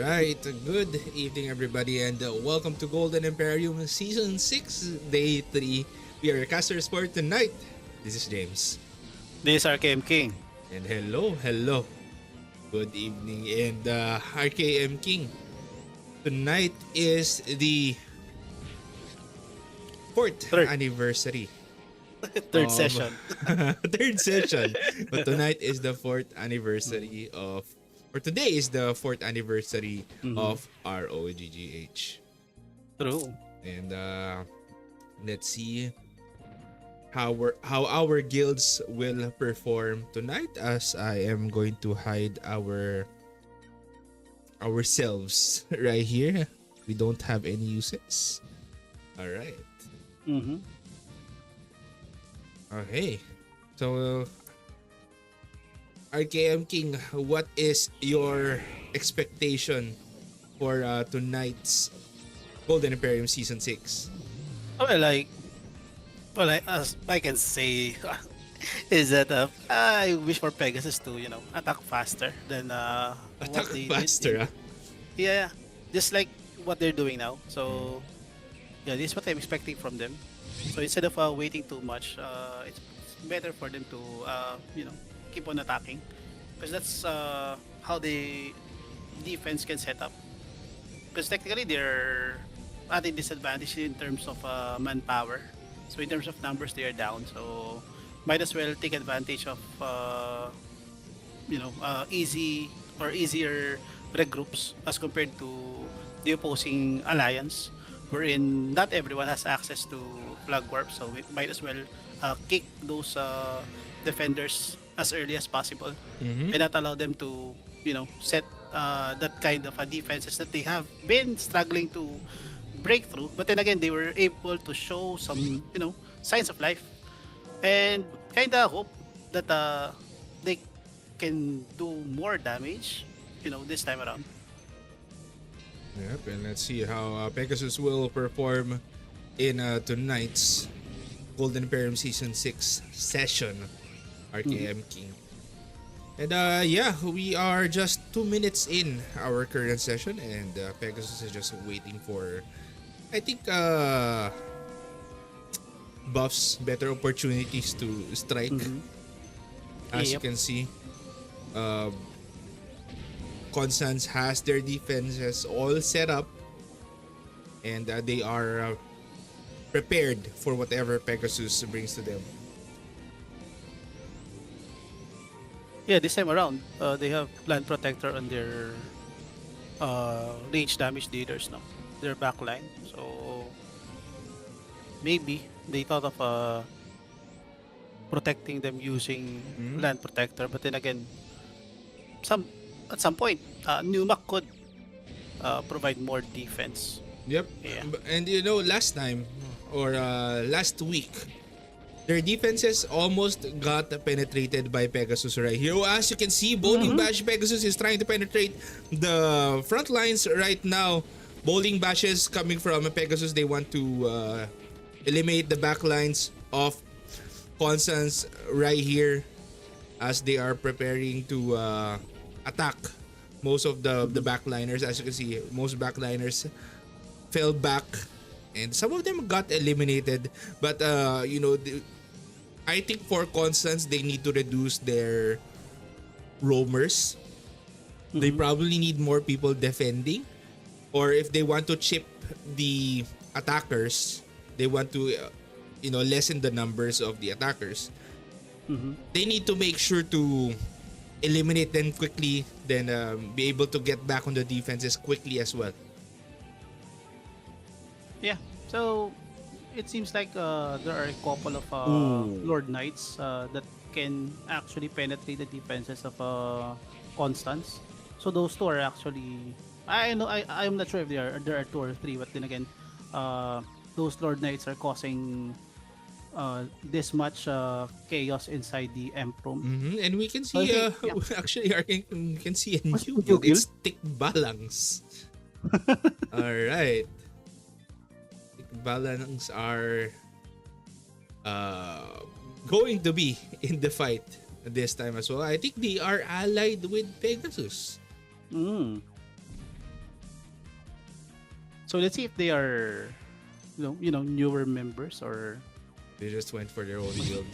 Alright, good evening everybody and welcome to Golden Emperium Season 6, Day 3. We are your casters for tonight. This is James. This is RKM.King. And hello. Good evening and RKM King. Tonight is the 4th Third. anniversary. Third session. Third session. But tonight is the 4th anniversary of, or today is the 4th anniversary of ROGGH. True. And let's see how our guilds will perform tonight, as I am going to hide ourselves right here. We don't have any uses. All right. Okay. So RKM King, what is your expectation for tonight's Golden Emperium Season 6? As I can say, is that I wish for Pegasus to attack faster than Attack what they faster, did. Yeah, just like what they're doing now. So yeah, this is what I'm expecting from them. So instead of waiting too much, it's better for them to keep on attacking, because that's how the defense can set up. Because technically they're at a disadvantage in terms of manpower. So in terms of numbers, they are down. So might as well take advantage of easy or easier regroups as compared to the opposing alliance, wherein not everyone has access to flag warp. So we might as well kick those defenders as early as possible and not allow them to set that kind of defenses that they have been struggling to break through. But then again, they were able to show some signs of life, and kind of hope that they can do more damage this time around. Yep, and let's see how Pegasus will perform in tonight's Golden Imperium Season 6 session, RKM King. And we are just 2 minutes in our current session, and Pegasus is just waiting for, I think, buffs, better opportunities to strike. As you can see, Constance has their defenses all set up, and they are prepared for whatever Pegasus brings to them. Yeah, this time around, they have Land Protector on their range damage dealers now. Their backline. So maybe they thought of protecting them using Land Protector, but then again, at some point, Numak could provide more defense. Yep. Yeah. And last time or last week, their defenses almost got penetrated by Pegasus right here. As you can see, Bowling Bash Pegasus is trying to penetrate the front lines right now. Bowling Bashes coming from Pegasus. They want to eliminate the back lines of Constance right here, as they are preparing to attack most of the backliners. As you can see, most backliners fell back, and some of them got eliminated. But I think for Constance, they need to reduce their roamers. They probably need more people defending, or if they want to chip the attackers, they want to lessen the numbers of the attackers. They need to make sure to eliminate them quickly, then be able to get back on the defenses quickly as well. Yeah. So it seems like there are a couple of Lord Knights that can actually penetrate the defenses of Constance. So those two are actually, I'm not sure if there are two or three, but then again, those Lord Knights are causing this much chaos inside the Emperor. And we can see, actually, we can see a new New guild. It's Tick Balangs. Alright. Tick Balangs are going to be in the fight this time as well. I think they are allied with Pegasus. So let's see if they are, newer members or They just went for their own guild.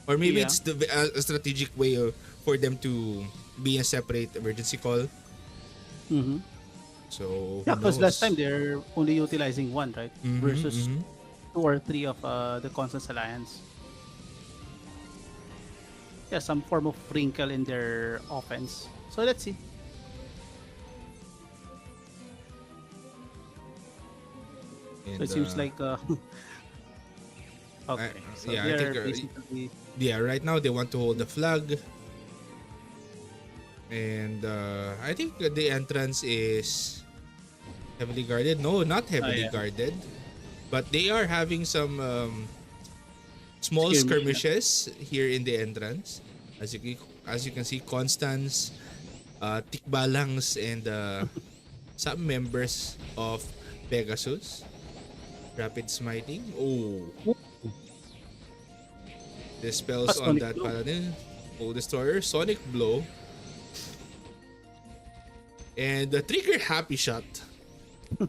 Or maybe yeah. it's a strategic way for them to be a separate emergency call. Mm-hmm. So Yeah, who because last time knows? they're only utilizing one, right? Mm-hmm, Versus mm-hmm. two or three of the Constance Alliance. Yeah, some form of wrinkle in their offense. So let's see. So And it seems like I, okay. So yeah, I think they're basically yeah, right now they want to hold the flag, and I think the entrance is heavily guarded. No, not heavily yeah, guarded, but they are having some small skirmish. Yeah. skirmishes here in the entrance. As you can see, Constance, Tikbalangs, and some members of Pegasus. Rapid smiting. Oh, the spells on Sonic that Blow. paladin. Oh, destroyer, sonic blow, and the trigger happy shot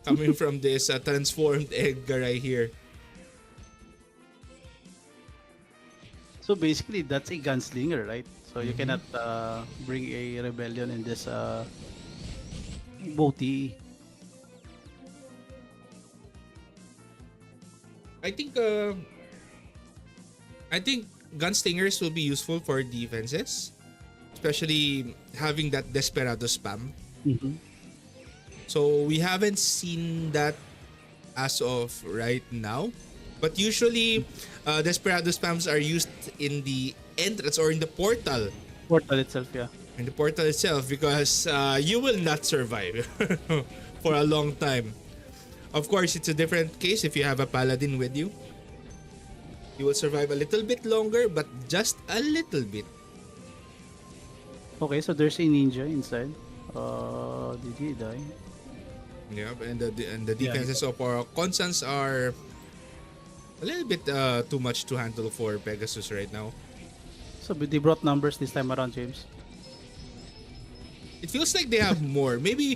coming from this transformed egg right here. So basically, that's a gunslinger, right? So you Mhm. cannot bring a rebellion in this booty. I think I think gunstingers will be useful for defenses, especially having that desperado spam. Mm-hmm. So we haven't seen that as of right now. But usually, desperado spams are used in the entrance or in the portal. Portal itself, yeah. In the portal itself, because you will not survive for a long time. Of course, it's a different case if you have a paladin with you. You will survive a little bit longer, but just a little bit. Okay, so there's a ninja inside. Did he die? Yeah, and the Yeah. defenses of our Constance are a little bit too much to handle for Pegasus right now. So they brought numbers this time around, James. It feels like they have more. Maybe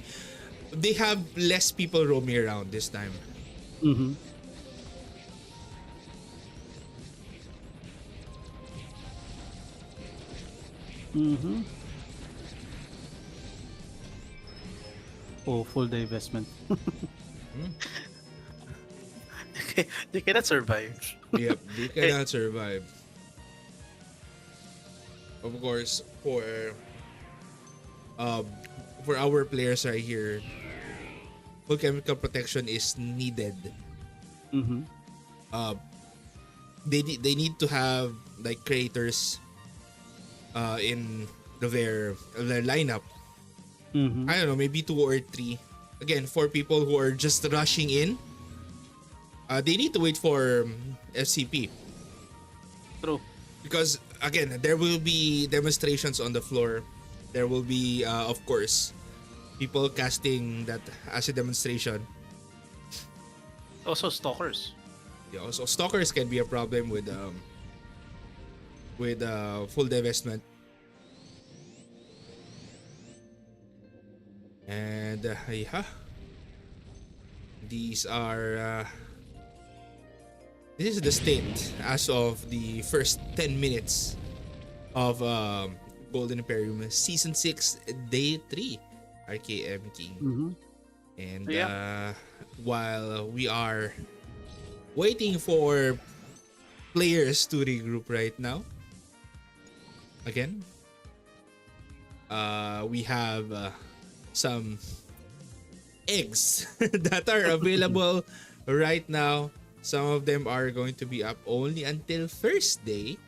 they have less people roaming around this time. Mm-hmm. Mm-hmm. Oh, full divestment. Hmm? They cannot survive. Yep, they cannot survive. Of course, uh, for our players right here, full chemical protection is needed. Mm-hmm. Uh, they need to have like creators in their lineup. Mm-hmm. I don't know, maybe 2 or 3. Again, for people who are just rushing in, they need to wait for FCP True. because again, there will be demonstrations on the floor. There will be, of course, people casting that as a demonstration. Also, stalkers. Yeah, also stalkers can be a problem with full divestment. And yeah, these are this is the state as of the first 10 minutes of Golden Emperium Season 6 Day 3 RKM.King. Mm-hmm. And Yeah. while we are waiting for players to regroup right now, again, we have some eggs that are available right now. Some of them are going to be up only until Thursday,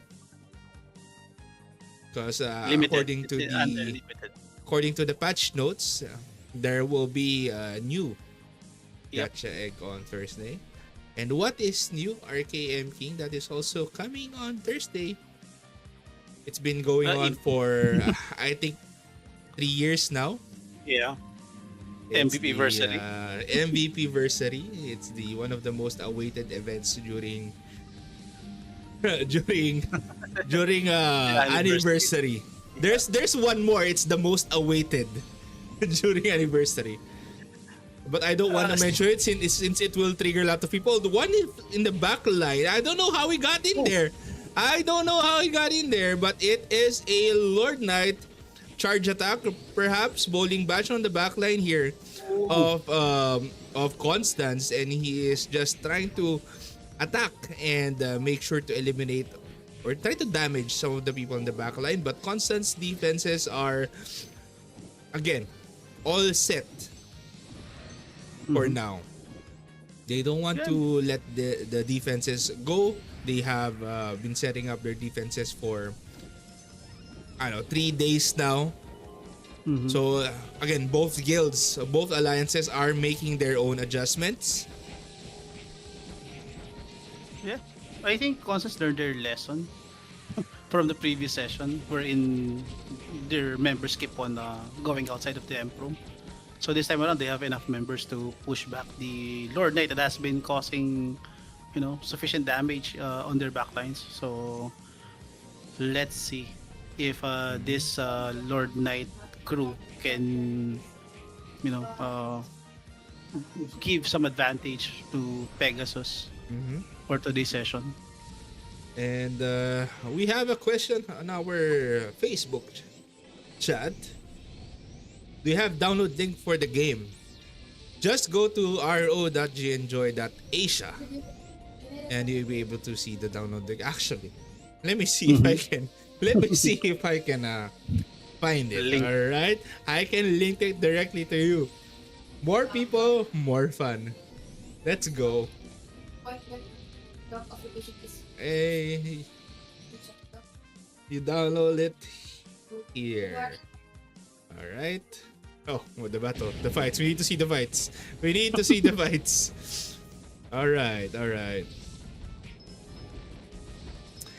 because Limited. Unlimited. according to the patch notes, there will be a new Yep. gacha egg on Thursday. And what is new, RKM.King? That is also coming on Thursday. It's been going on for I think 3 years now. Yeah. It's MVP the, versary. MVP versary. It's the one of the most awaited events during during during anniversary. There's one more. It's the most awaited during anniversary. But I don't want to mention it since it will trigger a lot of people. The one in the back line, I don't know how he got in there. I don't know how he got in there, but it is a Lord Knight charge attack, perhaps bowling bash on the back line here of Constance, and he is just trying to attack and make sure to eliminate or try to damage some of the people in the back line. But Constance's defenses are again all set for now. They don't want to let the defenses go. They have been setting up their defenses for 3 days now. So again, both guilds, both alliances are making their own adjustments. Yeah, I think Constance learned their lesson from the previous session, wherein their members keep on going outside of the Emp room. So this time around, they have enough members to push back the Lord Knight that has been causing, sufficient damage on their backlines. So let's see if this Lord Knight crew can, give some advantage to Pegasus for today's session. And we have a question on our Facebook chat. Do you have download link for the game? Just go to ro.gnjoy.asia and you'll be able to see the download link. Actually, let me see if I can. Let me see if I can find it. All right, I can link it directly to you. More people, more fun. Let's go. Hey, you download it here. All right. Oh, the battle, the fights. We need to see the fights. We need to see the fights. All right, all right.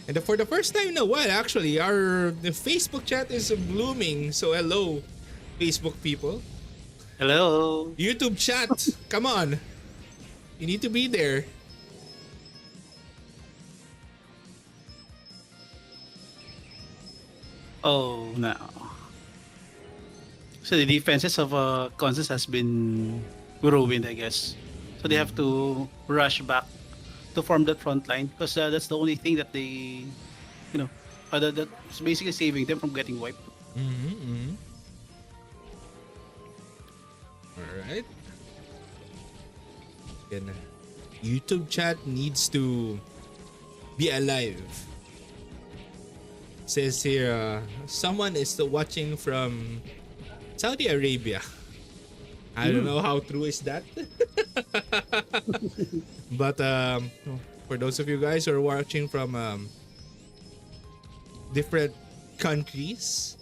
And for the first time in a while, actually, the Facebook chat is blooming. So hello, Facebook people. Hello. YouTube chat, come on. You need to be there. Oh no. So the defenses of Constance has been ruined, I guess. So they have to rush back to form that front line because that's the only thing that they, that's basically saving them from getting wiped. All right. Again, YouTube chat needs to be alive. Says here, someone is still watching from Saudi Arabia. I don't know how true is that. But for those of you guys who are watching from different countries,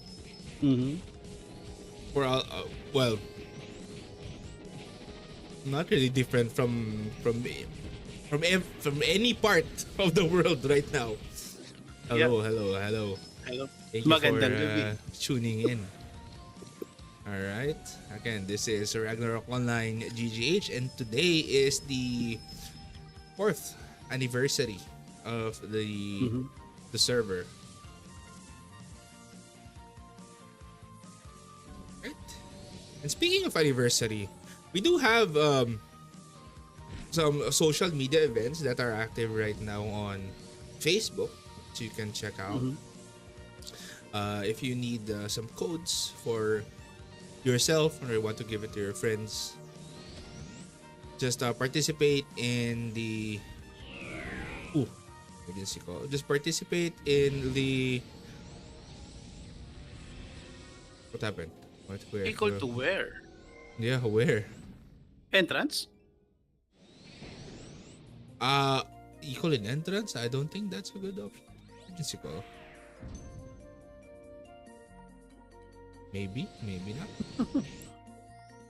well, not really different from any part of the world right now. Hello, hello, hello. Thank you for tuning in. All right. Again, this is Ragnarok Online GGH, and today is the 4th anniversary of the server. Right. And speaking of anniversary, we do have some social media events that are active right now on Facebook, so you can check out. If you need some codes for yourself or you want to give it to your friends, just participate in the just participate in the what happened? Where? Equal to where? Yeah, where? Entrance? Equal in entrance? I don't think that's a good option. Agency call. Maybe, maybe not.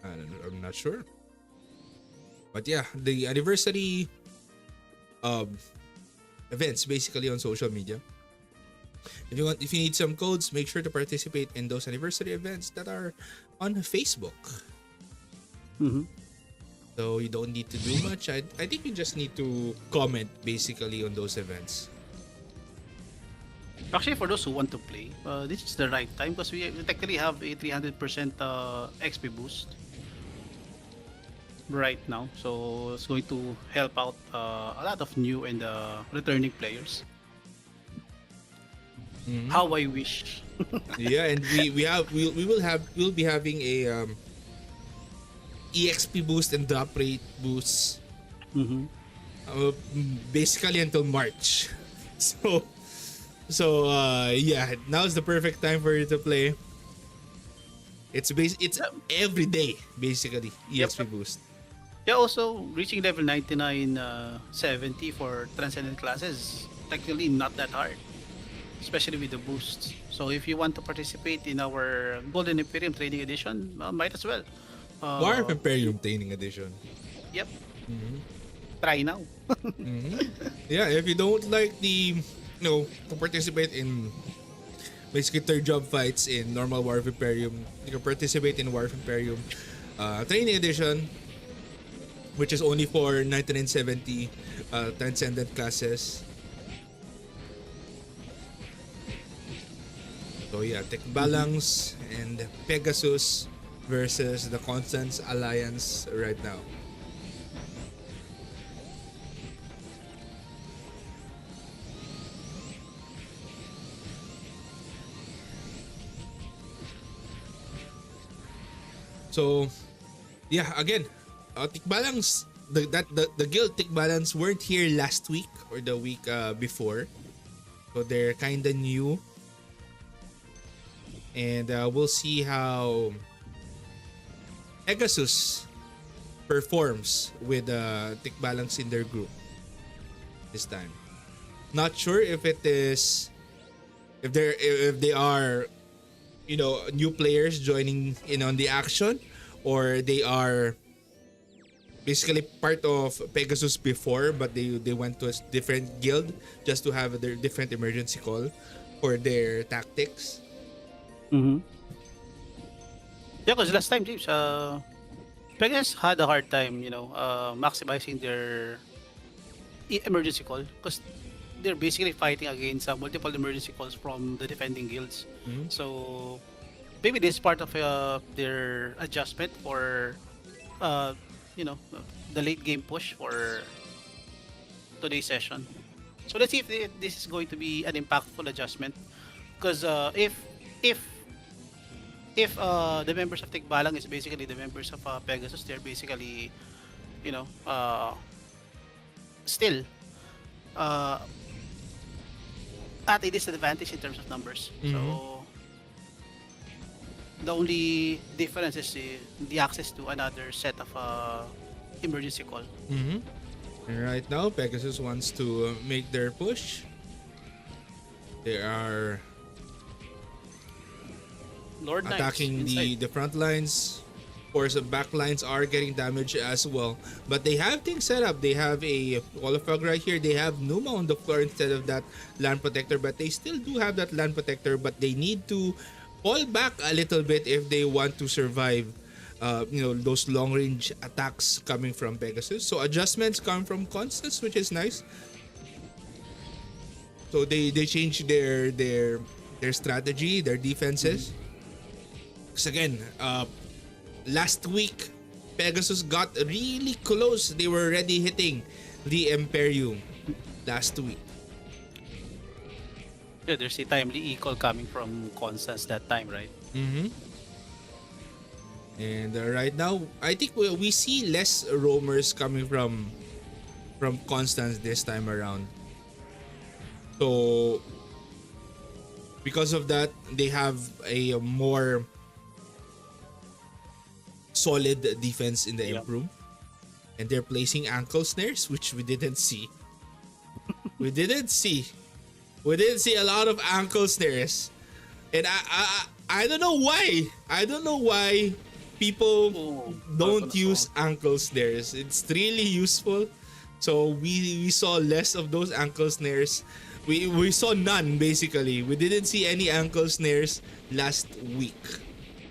I don't know, I'm not sure. But yeah, the anniversary events basically on social media. If you need some codes, make sure to participate in those anniversary events that are on Facebook. So you don't need to do much. I think you just need to comment basically on those events. Actually, for those who want to play, this is the right time because we technically have a 300% XP boost. right now. So it's going to help out a lot of new and returning players. Mhm. How I wish. Yeah, and we'll be having a EXP boost and drop rate boost Hmm. basically until March. So yeah, now's the perfect time for you to play. It's Yep. every day basically Yep. EXP boost. Yeah, also reaching level 99, 70 for transcendent classes technically not that hard, especially with the boosts. So if you want to participate in our Golden Imperium Training Edition, might as well. War of Uh, Imperium Training Edition. yep, Mm-hmm. try now. Mm-hmm. Yeah, if you don't like to participate in basically third job fights in normal War of Imperium, you can participate in War of Imperium Training Edition, which is only for 9970 transcendent classes. So yeah, Tech Balance and Pegasus versus the Constance Alliance right now. So yeah, again, Tick Balance, the guild Tick Balance weren't here last week or the week before. So they're kinda new. And we'll see how Pegasus performs with Tick Balance in their group this time. Not sure if it is if they are new players joining in on the action, or they are basically part of Pegasus before, but they went to a different guild just to have their different emergency call for their tactics. Hmm. Yeah, because last time, James, Pegasus had a hard time, maximizing their emergency call because they're basically fighting against multiple emergency calls from the defending guilds. Mhm. So maybe this is part of their adjustment for uh, you know the late game push for today's session. So let's see if this is going to be an impactful adjustment. Because if the members of Tikbalang is basically the members of Pegasus, they're basically you know uh, still uh, at a disadvantage in terms of numbers. Mhm. So the only difference is the access to another set of emergency call. Mhm. And right now, Pegasus wants to make their push. They are Lord Knights attacking inside. the front lines. Of course, the back lines are getting damaged as well. But they have things set up. They have a Wall of Fog right here. They have Numa on the floor instead of that Land Protector. But they still do have that Land Protector. But they need to fall back a little bit if they want to survive those long range attacks coming from Pegasus. So adjustments come from Constance, which is nice. So they change their strategy, their defenses. Because again, last week Pegasus got really close. They were already hitting the Imperium last week. Yeah, there's a timely e-call coming from Constance that time, right? Mm-hmm. And right now, I think we see less roamers coming from Constance this time around. So because of that, they have a more solid defense in the Yeah. imp room. And they're placing ankle snares, which we didn't see. We didn't see. We didn't see a lot of ankle snares. And I don't know why. I don't know why people Oh, don't use ankle snares. It's really useful. So we saw less of those ankle snares. We saw none basically. We didn't see any ankle snares last week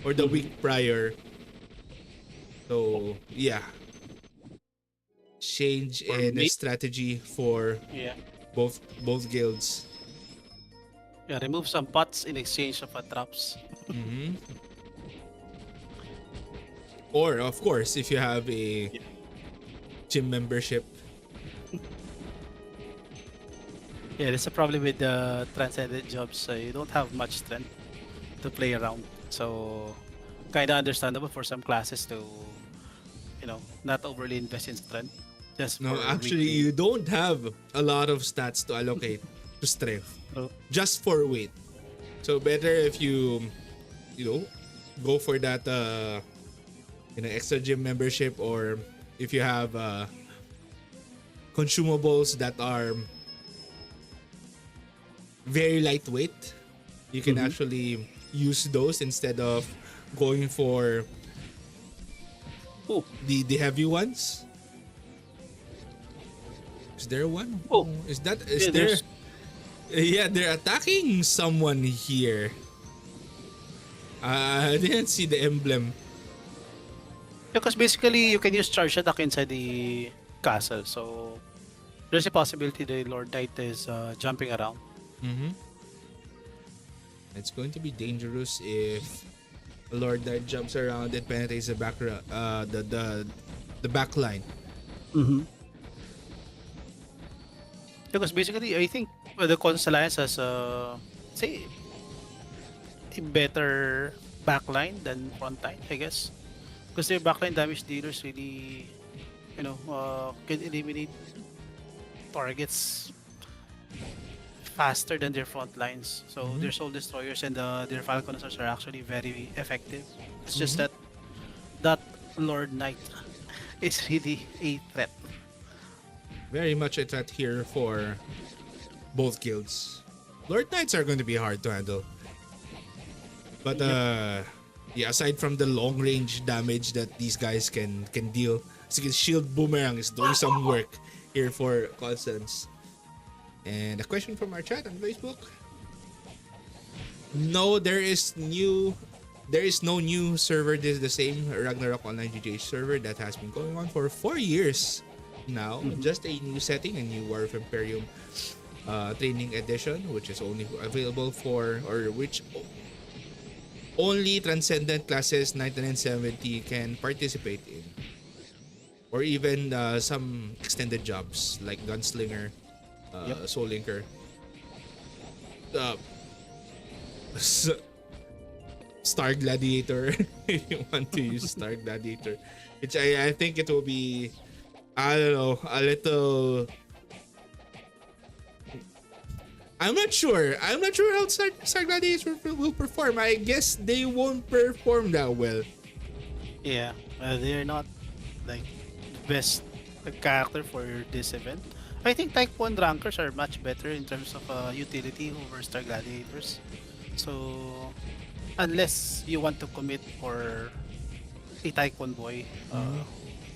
or the week prior. So yeah, change for in me. strategy for Yeah. both guilds. Yeah, remove some pots in exchange of traps. Hmm. Or of course, if you have a gym membership. Yeah, there's a problem with the transcendent jobs. You don't have much strength to play around. So, kind of understandable for some classes to, not overly invest in strength just No, for actually, weekly. you don't have a lot of stats to allocate to strength So, just for weight. So better if you know, go for that extra gym membership, or if you have consumables that are very lightweight, you can mhm. actually use those instead of going for Oh, the heavy ones. Is there one? oh, Is yeah, there? there's Yeah, they're attacking someone here. I didn't see the emblem. because basically you can use charge attack inside the castle. So, there's a possibility the Lord Knight is jumping around. Mm-hmm. It's going to be dangerous if Lord Knight jumps around and penetrates the back line. Mm-hmm. Because basically, I think the Cons Alliance has say a better backline than frontline, I guess. Because their backline damage dealers really, can eliminate targets faster than their front lines. So Mm-hmm. their Soul Destroyers and their Falconers are actually very effective. It's just Mm-hmm. that Lord Knight is really a threat. Very much a threat here for both guilds. Lord Knights are going to be hard to handle. But Yep. yeah, aside from the long range damage that these guys can deal, sige, Shield Boomerang is doing some work here for Constance. And a question from our chat on Facebook. No, there is no new server. This is the same Ragnarok Online GGH server that has been going on for 4 years now. Mhm. Just a new setting, a new War of Imperium training edition, which is only available for, or which only Transcendent classes 99 and 70 can participate in. Or even some extended jobs like Gunslinger, Yep. Soul Linker. Uh, s- Star Gladiator, if you want to use Star Gladiator. Which I think it will be, I don't know, a little. I'm not sure. I'm not sure how Star Gladiator will perform. I guess they won't perform that well. Yeah, they're not like the best character for this event. I think Type 1 rankers are much better in terms of utility over Star Gladiators. So, unless you want to commit for a Tycoon boy,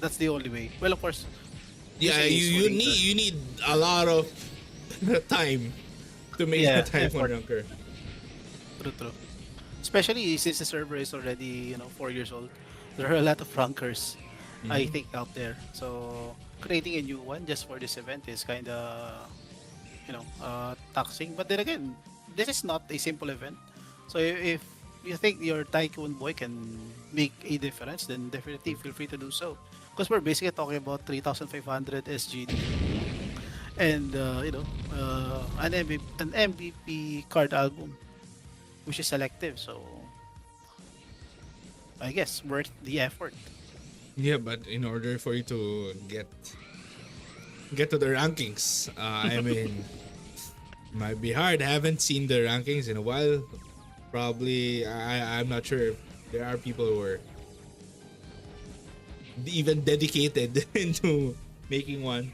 that's the only way. Well, of course, Yeah, using a you Soul need Linker. you need a lot of time to make the Yeah, type one effort. ranker. True, true. Especially since the server is already 4 years old, there are a lot of rankers, I Mhm. think, out there. So creating a new one just for this event is kind of taxing. But then again, this is not a simple event. So if you think your Tycoon boy can make a difference, then definitely feel free to do so. Because we're basically talking about 3,500 SGD and an MVP card album, which is selective. So I guess worth the effort. Yeah, but in order for you to get to the rankings, I mean, might be hard. I haven't seen the rankings in a while. Probably, I'm not sure if there are people who are even dedicated into making one.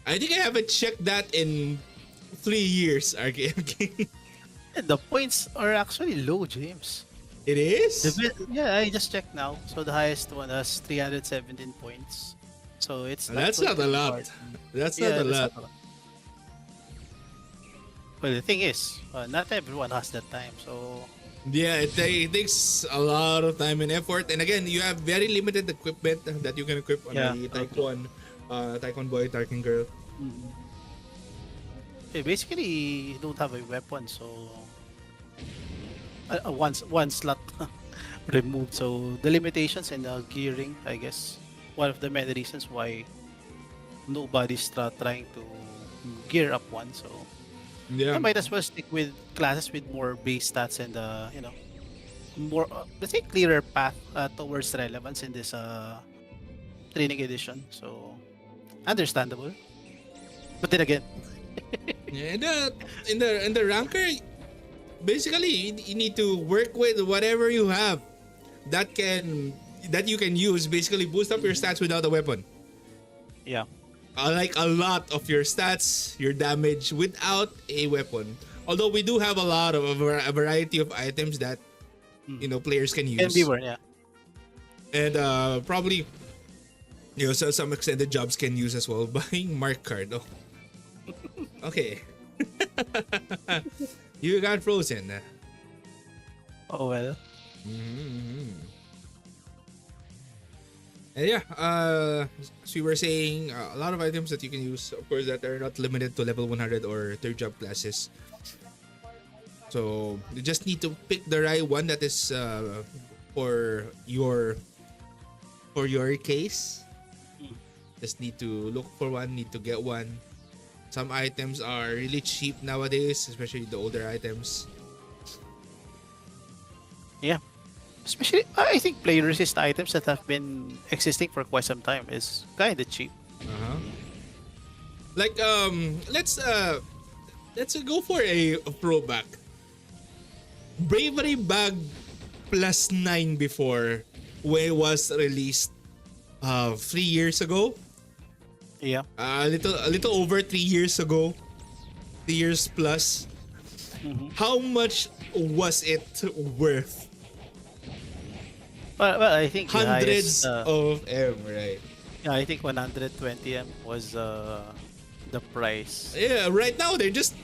I think I haven't checked that in 3 years, RKM King. And the points are actually low, James. It is? Yeah, I just checked now. So the highest one has 317 points. So it's not That's going not to a be lot. hard. That's not Yeah, a that's lot. not a lot. Well, the thing is, not everyone has that time. So Yeah, it takes a lot of time and effort. And again, you have very limited equipment that you can equip on yeah, the true, true. Taekwon boy, Tarkin girl. Mhm. Basically, you don't have a weapon, so one slot removed. So the limitations and the gearing, I guess, one of the many reasons why nobody's trying to gear up one. So I Yeah. might as well stick with classes with more base stats and more let's say clearer path towards relevance in this training edition. So understandable. But then again, Yeah, in the ranker, basically you need to work with whatever you have that you can use. Basically, boost up your stats without a weapon. yeah. Like a lot of your stats, your damage without a weapon. Although we do have a lot of a variety of items that players can Can be use, worn, yeah. and probably so some extended jobs can use as well. Buying mark card. Oh, okay. You got frozen. Oh well. And yeah, as we were saying, a lot of items that you can use, of course, that are not limited to level 100 or third job classes. So you just need to pick the right one that is for your case. Just need to look for one, need to get one. Some items are really cheap nowadays, especially the older items. Yeah. Especially, I think play resist items that have been existing for quite some time is kind of cheap. Uh-huh. Like let's go for a throwback. Bravery bag plus 9 before when it was released 3 years ago. Yeah. A little over 3 years ago. 3 years plus. How much was it worth? Well, I think the Hundreds highest, of M, right? yeah, I think 120M was the price. Yeah, right now they're just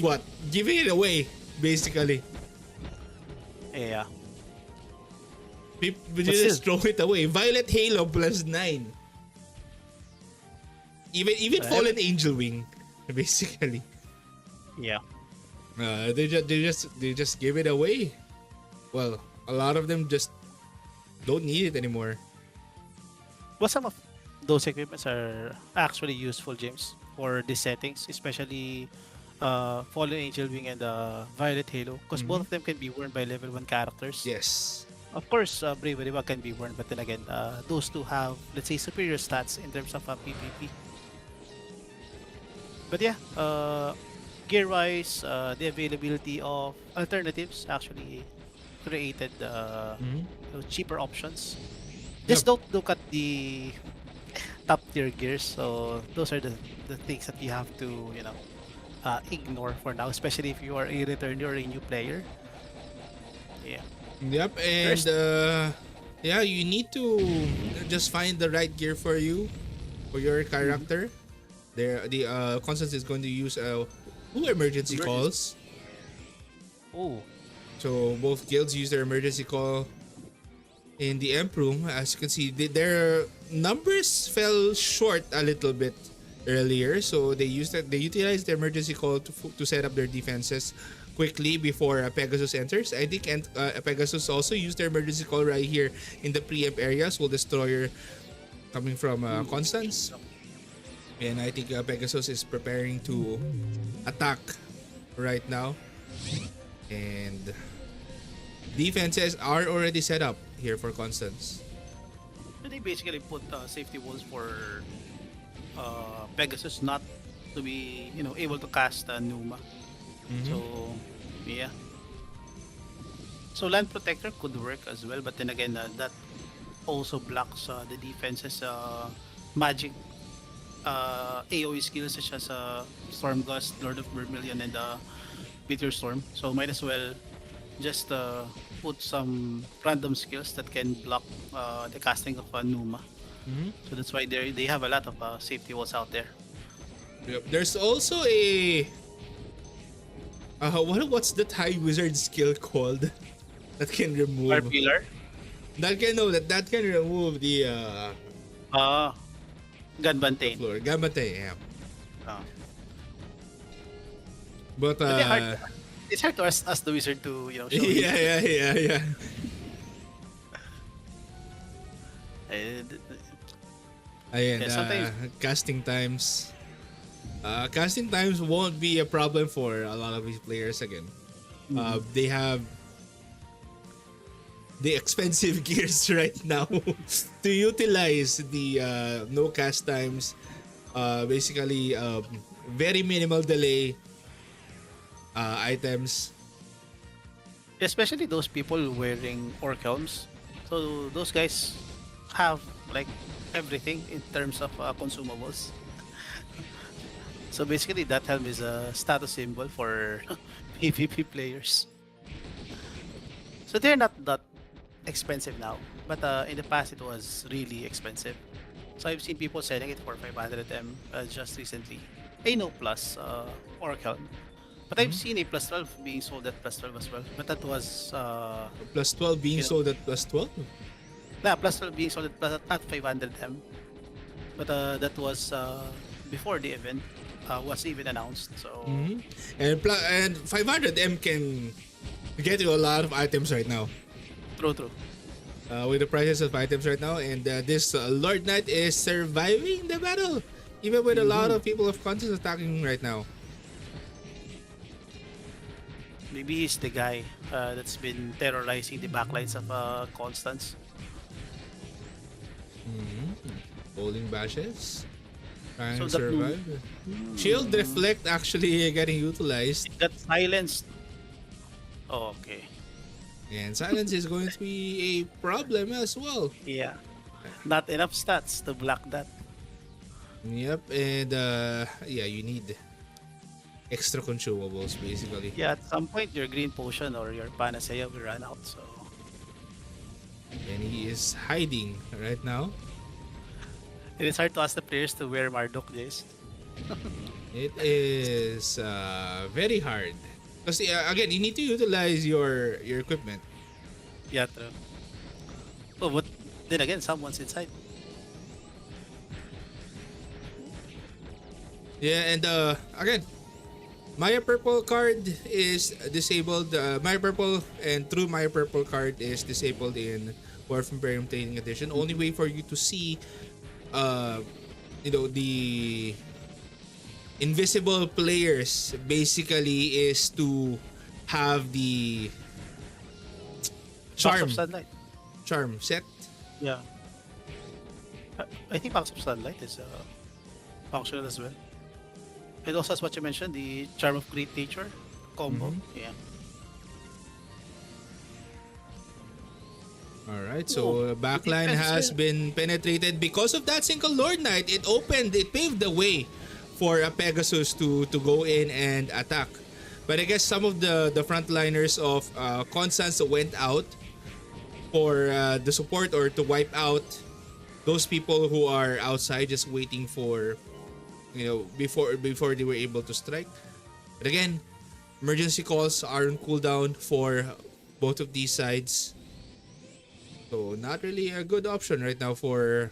what? Giving it away, basically. Yeah. People just throw it away. Violet Halo plus 9. Even Fallen Angel Wing, basically. Yeah. They just give it away. Well, a lot of them just don't need it anymore. Well, some of those equipments are actually useful, James, for these settings, especially Fallen Angel Wing and Violet Halo, because both of them can be worn by level 1 characters. Yes. Of course, Bravery Bug can be worn, but then again, those two have, let's say, superior stats in terms of PvP. But yeah, gear-wise, the availability of alternatives actually created cheaper options. Just don't look at the top tier gears. So those are the things that you have to ignore for now, especially if you are a returnee or a new player. Yeah. Yep, and yeah, you need to just find the right gear for you, for your character. The Constance is going to use 2 emergency calls. Oh. So both guilds use their emergency call in the Emp room. As you can see, their numbers fell short a little bit earlier, so they utilized the emergency call to set up their defenses quickly before Pegasus enters. I think Pegasus also used their emergency call right here in the pre-emp area. So Destroyer coming from Constance. And I think Pegasus is preparing to attack right now. And defenses are already set up here for Constance. They basically put safety walls for Pegasus not to be able to cast Numa. So yeah. So Land Protector could work as well, but then again that also blocks the defense's magic AoE skills such as Storm Gust, Lord of Vermilion, and Meteor Storm. So might as well just put some random skills that can block the casting of Numa. So that's why they have a lot of safety walls out there. Yep. There's also a what's the High Wizard skill called that can remove Fire Pillar? that can remove the Gunbantane. floor. Gambate, yeah. But It's hard to ask the wizard to show yeah. Uh, Ayan, yeah, sometimes. casting times. Casting times won't be a problem for a lot of these players again. Mhm. They have the expensive gears right now to utilize the no cast times. Basically, very minimal delay items. Especially those people wearing orc helms. So those guys have like everything in terms of consumables. So basically, that helm is a status symbol for PvP players. So they're not that expensive now, but in the past it was really expensive. So I've seen people selling it for 500M just recently. A no plus orc helm. But I've Mhm. seen a plus 12 being sold at plus 12 as well. But that was Plus 12 being you know, sold at plus 12. plus 12 being sold at 500M. But that was before the event was even announced. So Mhm. And 500M can get you a lot of items right now. true, true. With the prices of items right now, and this Lord Knight is surviving the battle, even with a lot Mhm. of people of conscience attacking right now. Maybe he's the guy that's been terrorizing the backlines of Constance. Mhm. Bowling bashes, trying So to that blue survive. Shield reflect actually getting utilized, it got silenced. Oh, okay. and silence is going to be a problem as well. Yeah. Not enough stats to block that. Yep, and yeah, you need extra consumables basically. Yeah, at some point your green potion or your panacea will run out. So And he is hiding right now. it is hard to ask the players to wear Marduk Jace. It is very hard because again, you need to utilize your equipment. Yeah, true. Oh, but then again, someone's inside. Yeah, and again, Maya Purple card is disabled. Maya Purple and True Maya Purple card is disabled in War of Imperium Training Edition. Only way for you to see, uh, the invisible players basically is to have the Box of charm sunlight. set. Yeah. I think box of sunlight is functional as well. And also, as what you mentioned, the charm of great nature combo. Mhm. Yeah. All right, Oh, so the backline defense has here. been penetrated because of that single Lord Knight. It paved the way for a Pegasus to go in and attack. But I guess some of the frontliners of Constance went out for the support or to wipe out those people who are outside just waiting for, before they were able to strike. But again, emergency calls are on cooldown for both of these sides. So not really a good option right now for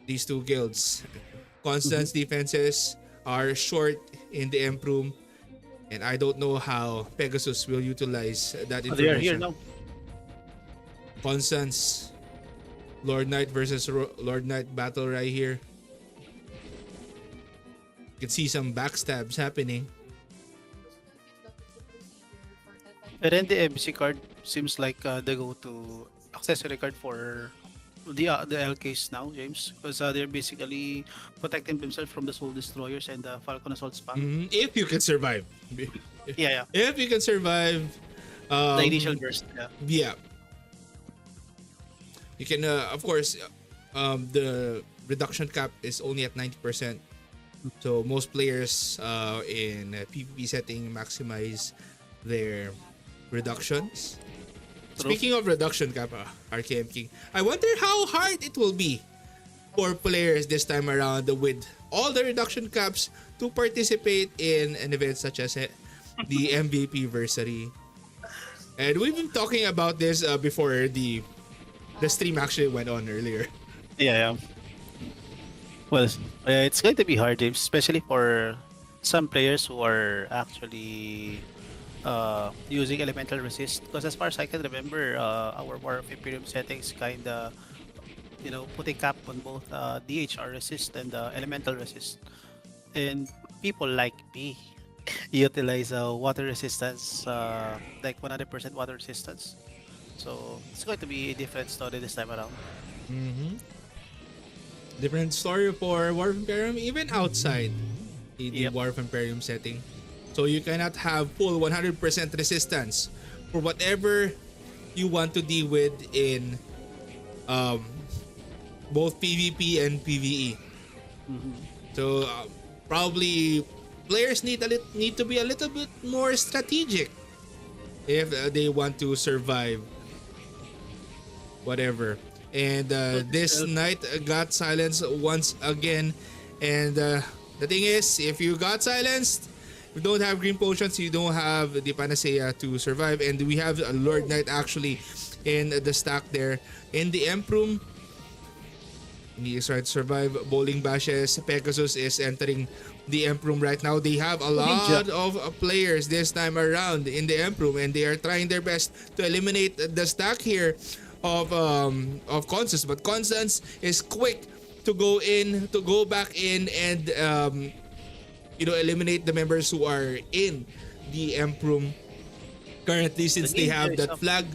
these two guilds. Mhm. Constance defenses are short in the Emp room, and I don't know how Pegasus will utilize that Oh, they are here information. now. Constance, Lord Knight versus Lord Knight battle right here. You can see some backstabs happening. And then the MC card seems like the go-to accessory card for the LKs now, James, because they're basically protecting themselves from the Soul Destroyers and the Falcon Assault spam. If you can survive. Yeah, yeah. If you can survive, The initial um, burst. Yeah. yeah, you can, of course, the reduction cap is only at 90%. So most players in a PvP setting maximize their reductions. True. Speaking of reduction cap, RKM.King, I wonder how hard it will be for players this time around with all the reduction caps to participate in an event such as the MVP versary. And we've been talking about this before the stream actually went on earlier. Yeah, yeah. Well, it's going to be hard, James, especially for some players who are actually using elemental resist. Because as far as I can remember, our War of Imperium settings kind of, put a cap on both DHR resist and elemental resist. And people like me utilize water resistance, like 100% water resistance. So it's going to be a different story this time around. Mm-hmm. Different story for War of Imperium, even outside the Yep. War of Imperium setting. So you cannot have full 100% resistance for whatever you want to deal with in um, both PvP and PvE. So probably players need to be a little bit more strategic if they want to survive whatever. And this night got silenced once again. And the thing is, if you got silenced, you don't have green potions, you don't have the panacea to survive. And we have a Lord Knight actually in the stack there. In the Emp room, he is trying to survive bowling bashes. Pegasus is entering the Emp room right now. They have a lot of players this time around in the Emp room, and they are trying their best to eliminate the stack here of Constance. But Constance is quick to go back in and eliminate the members who are in the Emp room currently, since they have that flag.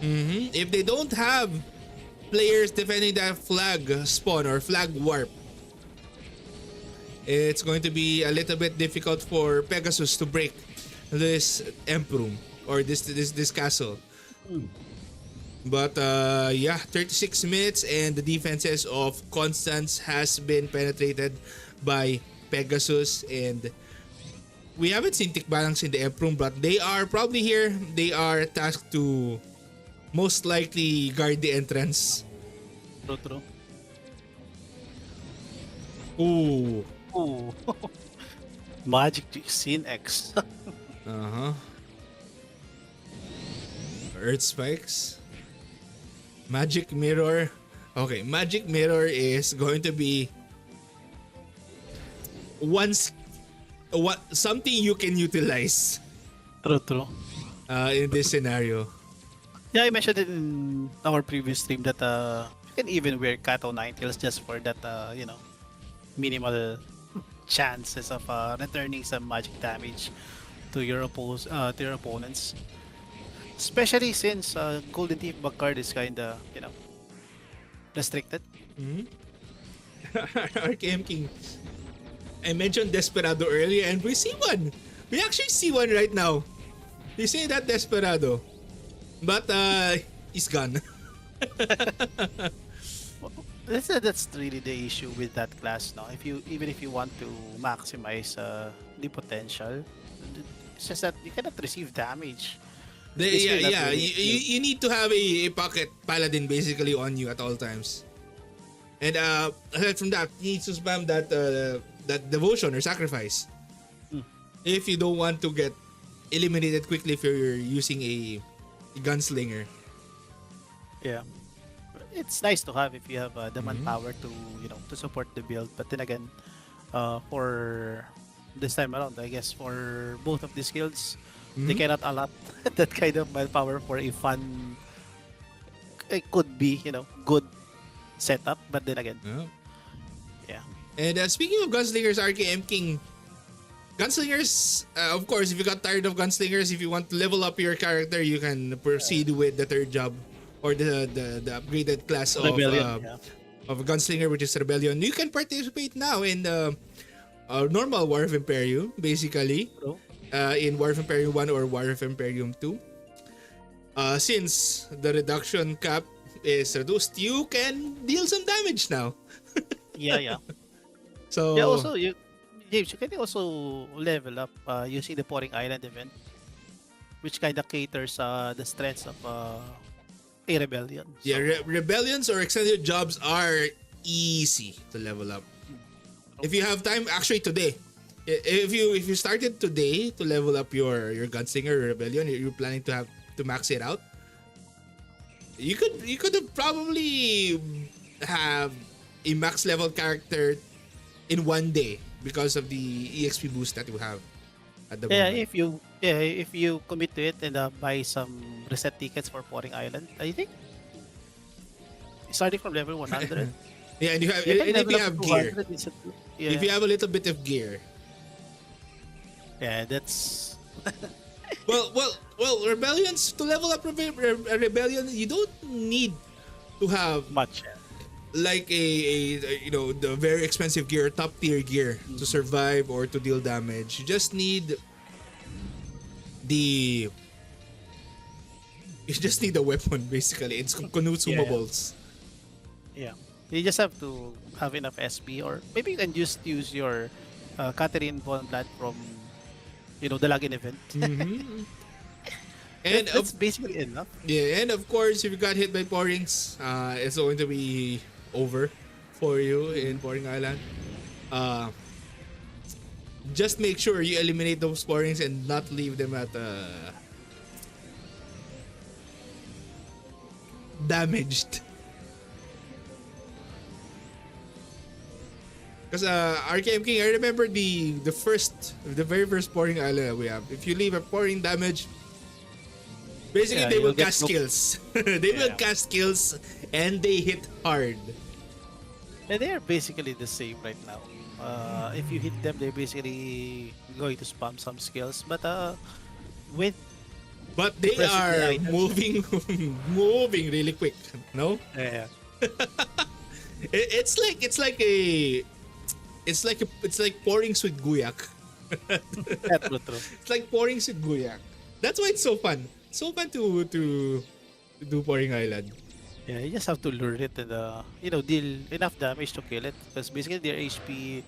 If they don't have players defending that flag spawn or flag warp, it's going to be a little bit difficult for Pegasus to break this Emp room or this castle. But 36 minutes and the defenses of Constance has been penetrated by Pegasus, and we haven't seen tick balance in the Emp room, but they are probably here. They are tasked to most likely guard the entrance. True. Ooh. Ooh. Magic Scene X. Uh-huh. Earth Spikes. Magic Mirror. Okay, Magic Mirror is going to be something you can utilize True. in this scenario. Yeah, I mentioned it in our previous stream that you can even wear Kato Ninetales just for that, minimal chances of returning some magic damage to your opponents. Especially since Golden Thief card is kinda, restricted. RKM.King. I mentioned Desperado earlier and we see one. We actually see one right now. You see that Desperado. But he's gone. That's really the issue with that class now. Even if you want to maximize the potential, it's just that you cannot receive damage. You need to have a pocket paladin basically on you at all times. And aside from that, you need to spam that devotion or sacrifice. If you don't want to get eliminated quickly if you're using a gunslinger. Yeah. It's nice to have if you have the manpower to support the build. But then again, for this time around, I guess for both of these guilds, they cannot allot that kind of manpower for a fun. It could be good setup, but then again, yeah. And speaking of gunslingers, RKM.King, gunslingers, of course, if you got tired of gunslingers, if you want to level up your character, you can proceed with the third job or the upgraded class of a gunslinger, which is Rebellion. You can participate now in the normal War of Imperium, basically, in War of Imperium 1 or War of Imperium 2. Since the reduction cap is reduced, you can deal some damage now. Yeah. So Yeah, also James, you can also level up using the Pouring Island event, which kind of caters the strengths of a rebellion. So, yeah, rebellions or extended jobs are easy to level up. If you have time, actually today, if you started today to level up your gunslinger rebellion, you're planning to max it out. You could have probably have a max level character in one day because of the EXP boost that you have. at the Yeah, moment. if you commit to it and buy some reset tickets for Pouring Island, I think starting from level 100, Yeah, and you can if level you up to have gear, 200 instantly. if Yeah, you have a little bit of gear, yeah, that's well, rebellions to level up a rebellion, you don't need to have much. like the very expensive gear, top tier gear to Mhm. survive or to deal damage. You just need the you just need a weapon basically. It's Yeah, consumables. yeah. You just have to have enough SP, or maybe you can just use your Catherine Von Blood from the login event. Mm-hmm. That, And that's basically enough. of course, if you got hit by porings, it's going to be over for you in Mhm. Poring Island. Uh, just make sure you eliminate those porings and not leave them at damaged. Because RKM.King, I remember the very first pouring island that we have. If you leave a pouring damage, basically Yeah, they will you'll get cast no. skills. They will Yeah, cast skills and they hit hard. and they are basically the same right now. If you hit them, they're basically going to spam some skills. But with But they pressing the are items, moving moving really quick. No? yeah, It's like pouring with guyak. yeah, true, true. It's like pouring with guyak. That's why it's so fun. So fun to do pouring island. Yeah, you just have to lure it and deal enough damage to kill it. Because basically their HP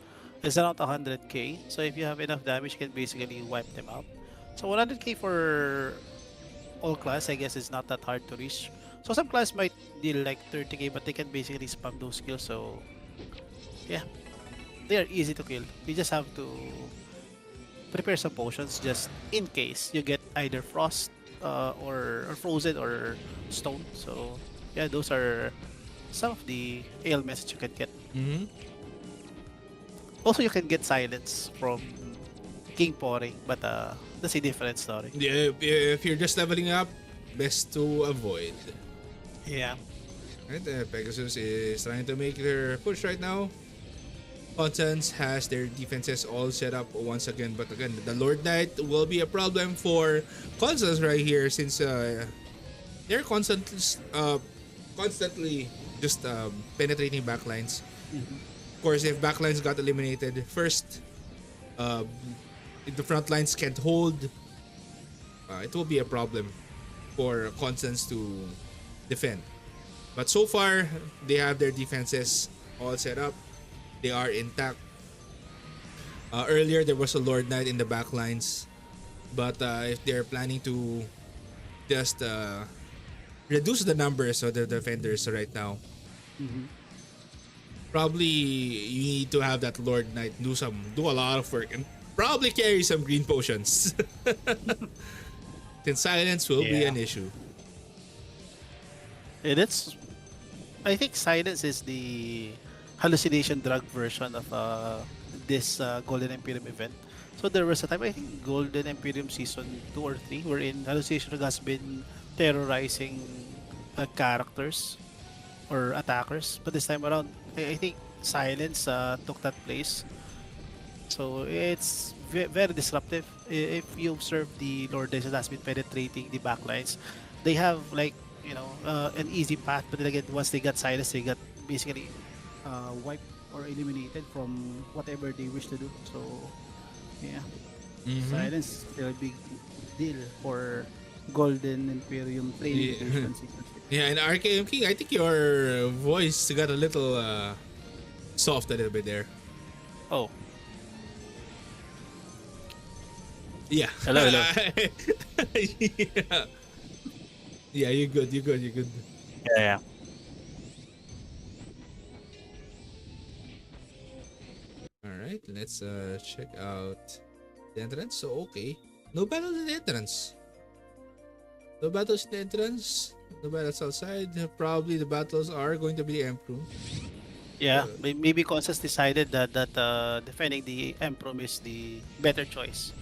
is around 100k. So if you have enough damage, you can basically wipe them out. So 100k for all class, I guess, is not that hard to reach. So some class might deal like 30k, but they can basically spam those skills. So yeah, they are easy to kill. You just have to prepare some potions just in case you get either frost or frozen or stone. So yeah, those are some of the ailments that you can get. Mm-hmm. Also, you can get silence from King Pouring, but that's a different story. Yeah, if you're just leveling up, best to avoid. Yeah. Right, Pegasus is trying to make their push right now. Constance has their defenses all set up once again, but again, the Lord Knight will be a problem for Constance right here since they're constantly just penetrating backlines. Mhm. Of course, if backlines got eliminated first, uh, if the front lines can't hold, it will be a problem for Constance to defend. But so far, they have their defenses all set up. They are intact. Earlier, there was a Lord Knight in the backlines. But if they're planning to just reduce the numbers of the defenders right now, Mhm. probably you need to have that Lord Knight do a lot of work and probably carry some green potions. Then silence will be Yeah. an issue. And it's I think silence is the hallucination drug version of this Golden Emperium event. So there was a time, I think Golden Emperium season 2 or 3, wherein hallucination drug has been terrorizing characters or attackers. But this time around, I think silence took that place. So it's very disruptive. If you observe the Lord that has been penetrating the backlines, they have like an easy path, but then again, once they got silenced, they got basically wiped or eliminated from whatever they wish to do. So yeah, Mm-hmm. silence is still a big deal for Golden Imperium training Yeah. edition season 6. Yeah, and RKM.King, I think your voice got a little soft a little bit there. Oh, Yeah. hello, hello. Yeah. Yeah, you're good. You're good. You're good. Yeah, yeah. All right, let's check out the entrance. So okay, no battles in the entrance. No battles in the entrance. No battles outside. Probably the battles are going to be the Emperor. Yeah, maybe Constance decided that defending the Emperor is the better choice.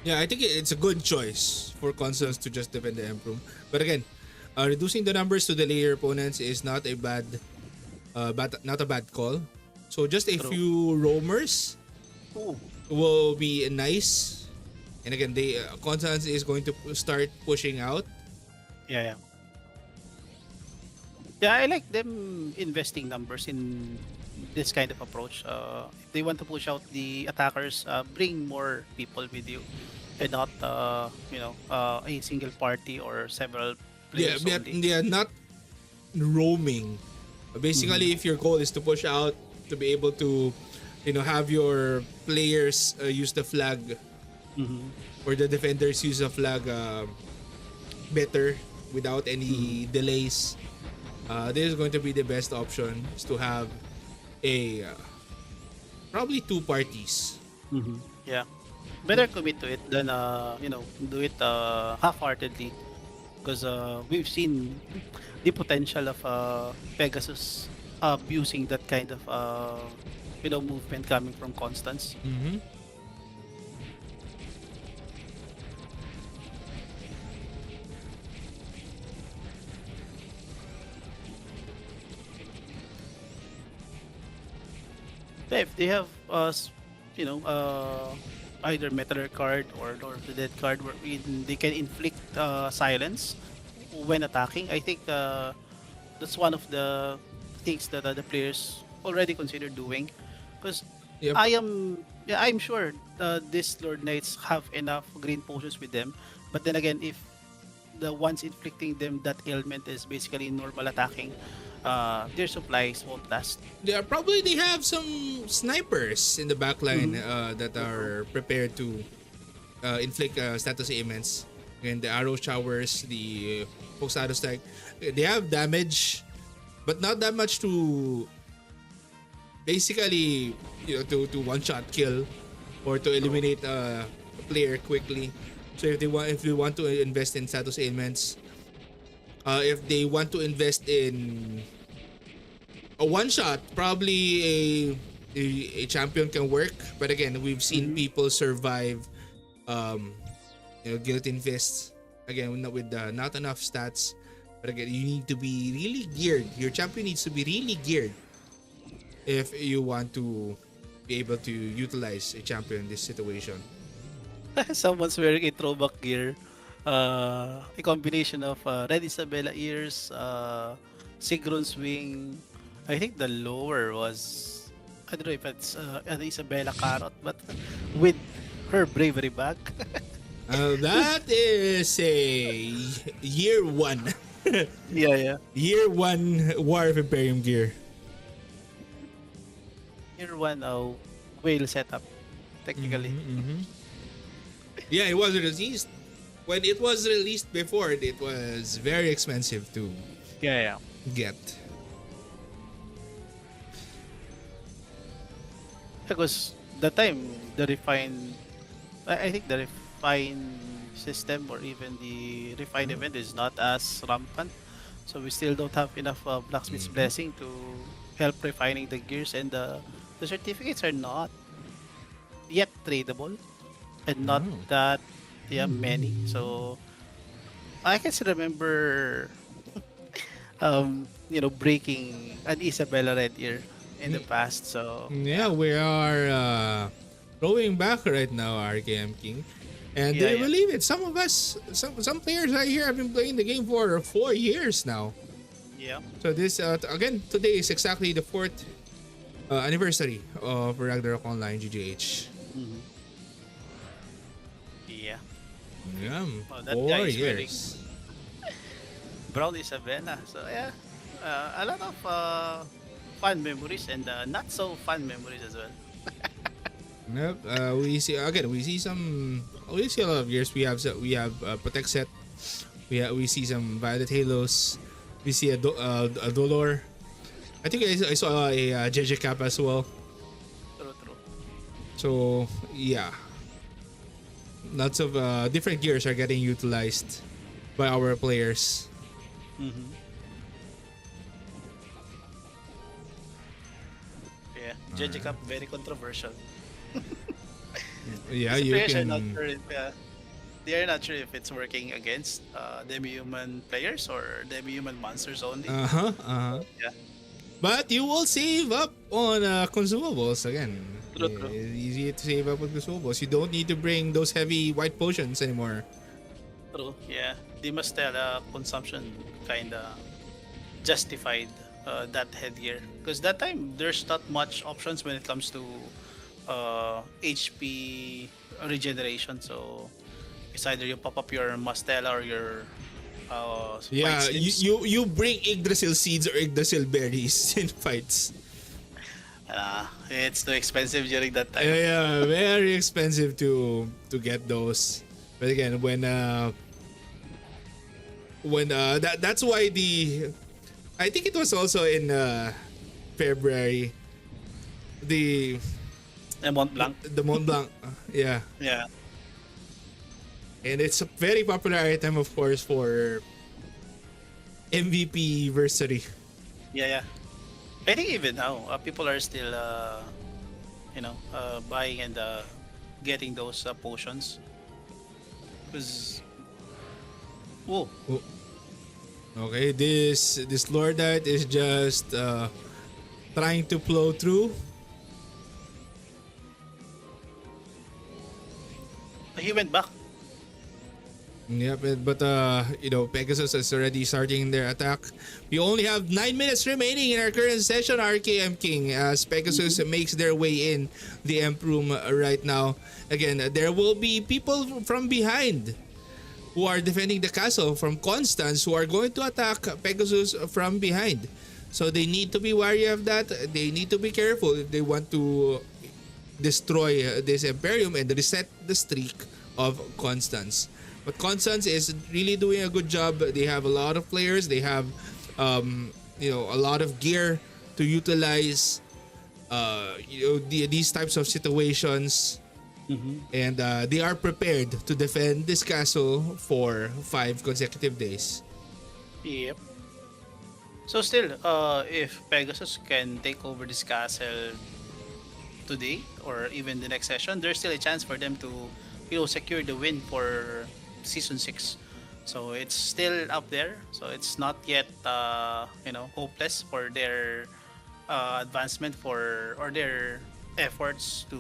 Yeah, I think it's a good choice for consoles to just defend the Emperor. But again, reducing the numbers to delay your opponents is not a not a bad call. So just a True. few roamers Ooh. will be nice. And again, they Constance is going to start pushing out. Yeah, yeah. Yeah, I like them investing numbers in this kind of approach. If they want to push out the attackers, bring more people with you, and not a single party or several Yeah, players only. they are not roaming. Mm-hmm. Basically, if your goal is to push out to be able to, have your players use the flag Mm-hmm. or the defenders use the flag better without Mm-hmm. any delays, this is going to be the best option is to have a probably two parties. Mm-hmm. Yeah, better commit to it than do it half-heartedly, because we've seen the potential of Pegasus abusing that kind of movement coming from Constance. Mm-hmm. Yeah, if they have you know either Metal card or Lord of the Dead card wherein they can inflict silence when attacking, I think that's one of the things that the players already consider doing, because Yep. I'm sure these Lord Knights have enough green potions with them, but then again, if the ones inflicting them that ailment is basically normal attacking, their supplies won't last. They have some snipers in the backline Mm-hmm. that True, true. are prepared to inflict status ailments. And the arrow showers, the Foxado stack, they have damage, but not that much to basically to one shot kill or to True. eliminate a player quickly. So if they want to invest in status ailments, if they want to invest in a one shot, probably a champion can work. But again, we've seen Mm-hmm. people survive guillotine fists again with not enough stats. But again, you need to be really geared. Your champion needs to be really geared if you want to be able to utilize a champion in this situation. Someone's wearing a throwback gear. A combination of Red Isabella ears, Sigrun's wing. I think the lower was, I don't know if it's an Isabella carrot, but with her bravery back. That is a year one. Yeah, yeah. Year one War of Imperium gear. Year one whale setup, technically. Mm-hmm. Yeah, it was released. When it was released before, it was very expensive to Yeah, yeah. get. Because the time the refine, I think the refine system or even the refine event is not as rampant, so we still don't have enough blacksmith's Mm-hmm. blessing to help refining the gears, and the certificates are not yet tradable and not Oh. that many. So I can still remember breaking an Isabella red ear in the past. So Yeah, yeah, we are going back right now, RKM King. And do yeah, you yeah. believe it? Some of us, some players right here have been playing the game for 4 years now. Yeah. So this again today is exactly the fourth anniversary of Ragnarok Online GGH. Mhm. Yeah. Yeah, Oh, that guy four is wearing years. brown Isabella. So yeah, a lot of fun memories and not so fun memories as well. Yep. We see some. We see a lot of gears. We have Protect set. We see some Violet Halos. We see a Dolor. I think I saw a JJ Cap as well. True, true. So yeah, lots of different gears are getting utilized by our players. Mm-hmm. Yeah, Judge Cup very controversial. Yeah, Because the you players are not can. sure if they are not sure if it's working against demi-human players or demi-human monsters only. Uh-huh, uh-huh. Yeah, But you will save up on consumables again. true, true. It's easy to save up on consumables. You don't need to bring those heavy white potions anymore. True. Yeah, the Mastella consumption kind of justified that headgear because that time there's not much options when it comes to HP regeneration. So it's either you pop up your Mastella or your white Yeah, you, slips. you you bring Yggdrasil seeds or Yggdrasil berries in fights. It's too expensive during that time. Yeah, very expensive to get those. But again, when that's why the I think it was also in February the And Mont Blanc. the Mont Blanc yeah, Yeah. and it's a very popular item of course for MVP versary. Yeah, yeah. I think even now, people are still, buying and getting those potions. Because, oh, Oh, okay, this Lordite is just trying to plow through. he went back. Yep, but Pegasus is already starting their attack. We only have 9 minutes remaining in our current session, RKM.King, as Pegasus makes their way in the Emp room right now. Again, there will be people from behind who are defending the castle from Constance who are going to attack Pegasus from behind. So they need to be wary of that. They need to be careful if they want to destroy this Imperium and reset the streak of Constance. But Constance is really doing a good job. They have a lot of players. They have, a lot of gear to utilize. These types of situations, and they are prepared to defend this castle for 5 consecutive days. Yep. So still, if Pegasus can take over this castle today or even the next session, there's still a chance for them to, secure the win for season 6. So it's still up there. So it's not yet, hopeless for their advancement or their efforts to,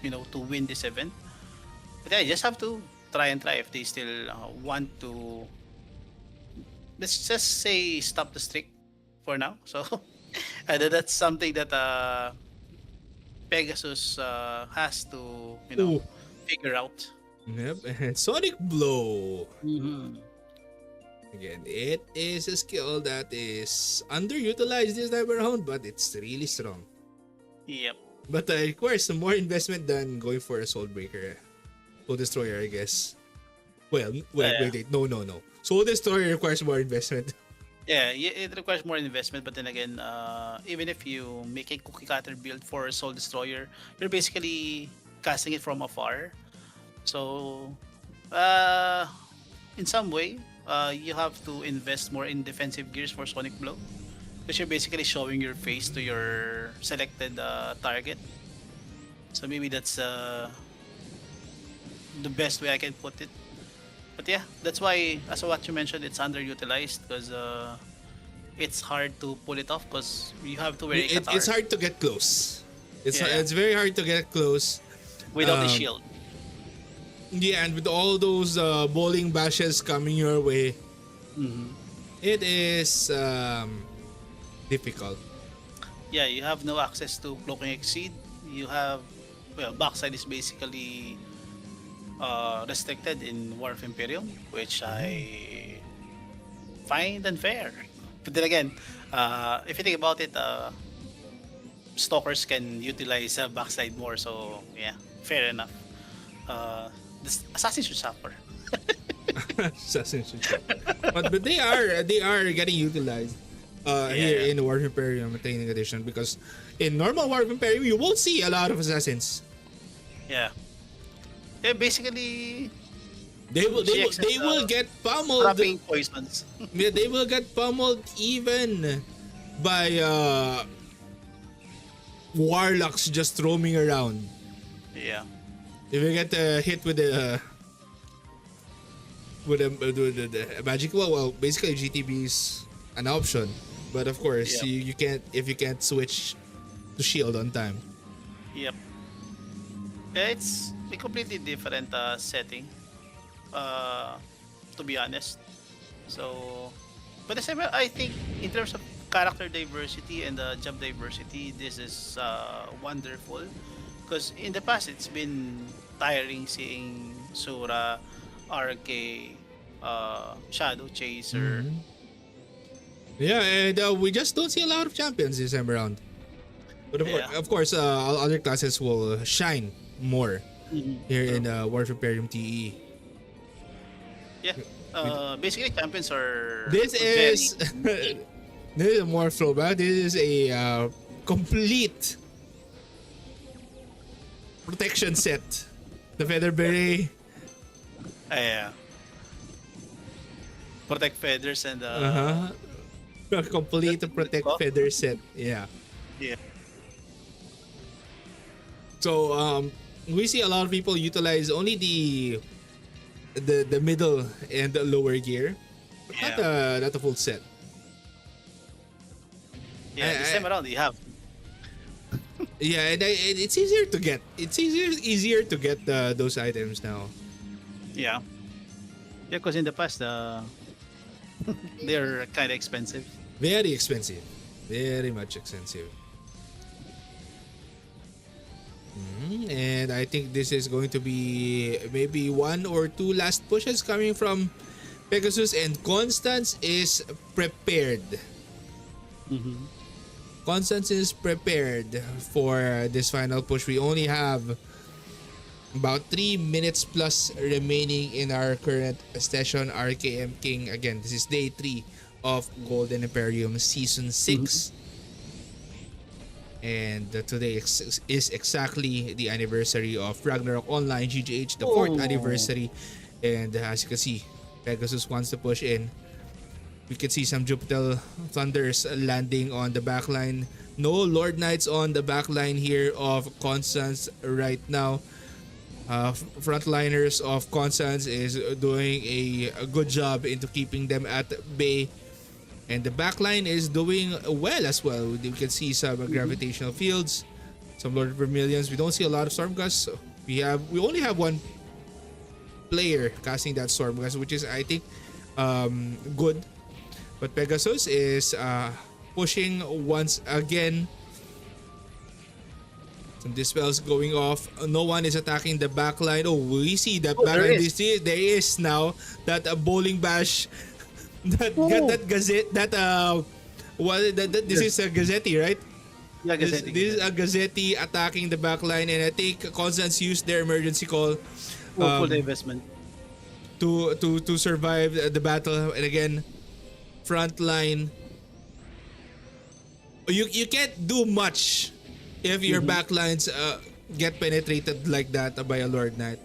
to win this event. But yeah, you just have to try and try if they still want to, let's just say, stop the streak for now. So that's something that Pegasus has to, Ooh. figure out. Yep, and Sonic Blow. Mm-hmm. Again, it is a skill that is underutilized this time around, but it's really strong. Yep. But it requires some more investment than going for a Soul Breaker. Soul Destroyer, I guess. Wait. No. Soul Destroyer requires more investment. Yeah, it requires more investment, but then again, even if you make a cookie cutter build for a Soul Destroyer, you're basically casting it from afar. So, in some way, you have to invest more in defensive gears for Sonic Blow. Because you're basically showing your face to your selected target. So maybe that's the best way I can put it. But yeah, that's why, as what you mentioned, it's underutilized because it's hard to pull it off because you have to wear a Qatar It's hard to get close. Yeah. It's very hard to get close. without a um, shield. Yeah, and with all those bowling bashes coming your way, it is difficult. Yeah, you have no access to Cloaking Exceed. You have, backside is basically restricted in War of Imperium, which I find unfair. But then again, if you think about it, stalkers can utilize backside more, so yeah, fair enough. This assassin should suffer. Assassin's Creed. but they are getting utilized here in War of Imperium Training Edition, because in normal War of Imperium you won't see a lot of assassins. Yeah. Yeah, basically They will get pummeled. trapping poisons. Yeah, they will get pummeled even by warlocks just roaming around. Yeah. If you get hit with the magic wall, well, basically GTB is an option. But of course, Yep. you can't if you can't switch to shield on time. Yep. Yeah, it's a completely different setting, to be honest. So, but the same, I think in terms of character diversity and job diversity, this is wonderful. Because in the past, it's been tiring seeing Sura, RK, Shadow Chaser. Mhm. Yeah, and we just don't see a lot of champions this time around. But Yeah. of course, other classes will shine more Mhm. here in Warfare Imperium TE. Yeah. Basically, champions are This very is this is more throwback. This is a complete protection set. The feather beret. yeah. Protect feathers and A complete protect buff. feather set. Yeah. Yeah. So we see a lot of people utilize only the middle and the lower gear, but not the full set. Yeah, this time around you have. Yeah, and it's easier to get. It's easier to get those items now. Yeah. Yeah, because in the past, they're kind of expensive. Very expensive, very much expensive. And I think this is going to be maybe one or two last pushes coming from Pegasus, and Constance is prepared. Constance is prepared for this final push. We only have about 3 minutes plus remaining in our current session. RKM.King. Again, this is day 3 of Golden Emperium Season 6. And today is exactly the anniversary of Ragnarok Online GGH, the 4th anniversary. And as you can see, Pegasus wants to push in. We can see some Jupiter Thunders landing on the backline. No Lord Knights on the backline here of Constance right now. Frontliners of Constance is doing a good job into keeping them at bay. And the backline is doing well as well. We can see some gravitational fields, some Lord Vermilions. We don't see a lot of Stormgusts. We only have one player casting that Stormgust, which is, I think, good. But Pegasus is pushing once again. Some dispels going off. No one is attacking the backline. Oh, we see that backline. There is now that bowling bash. That gazette. This is a Gazzetti, right? Yeah, Gazzetti. This is a Gazzetti attacking the backline, and I think Constance used their emergency call Full divestment. to survive the battle. And again, frontline. You can't do much if your backlines get penetrated like that by a Lord Knight.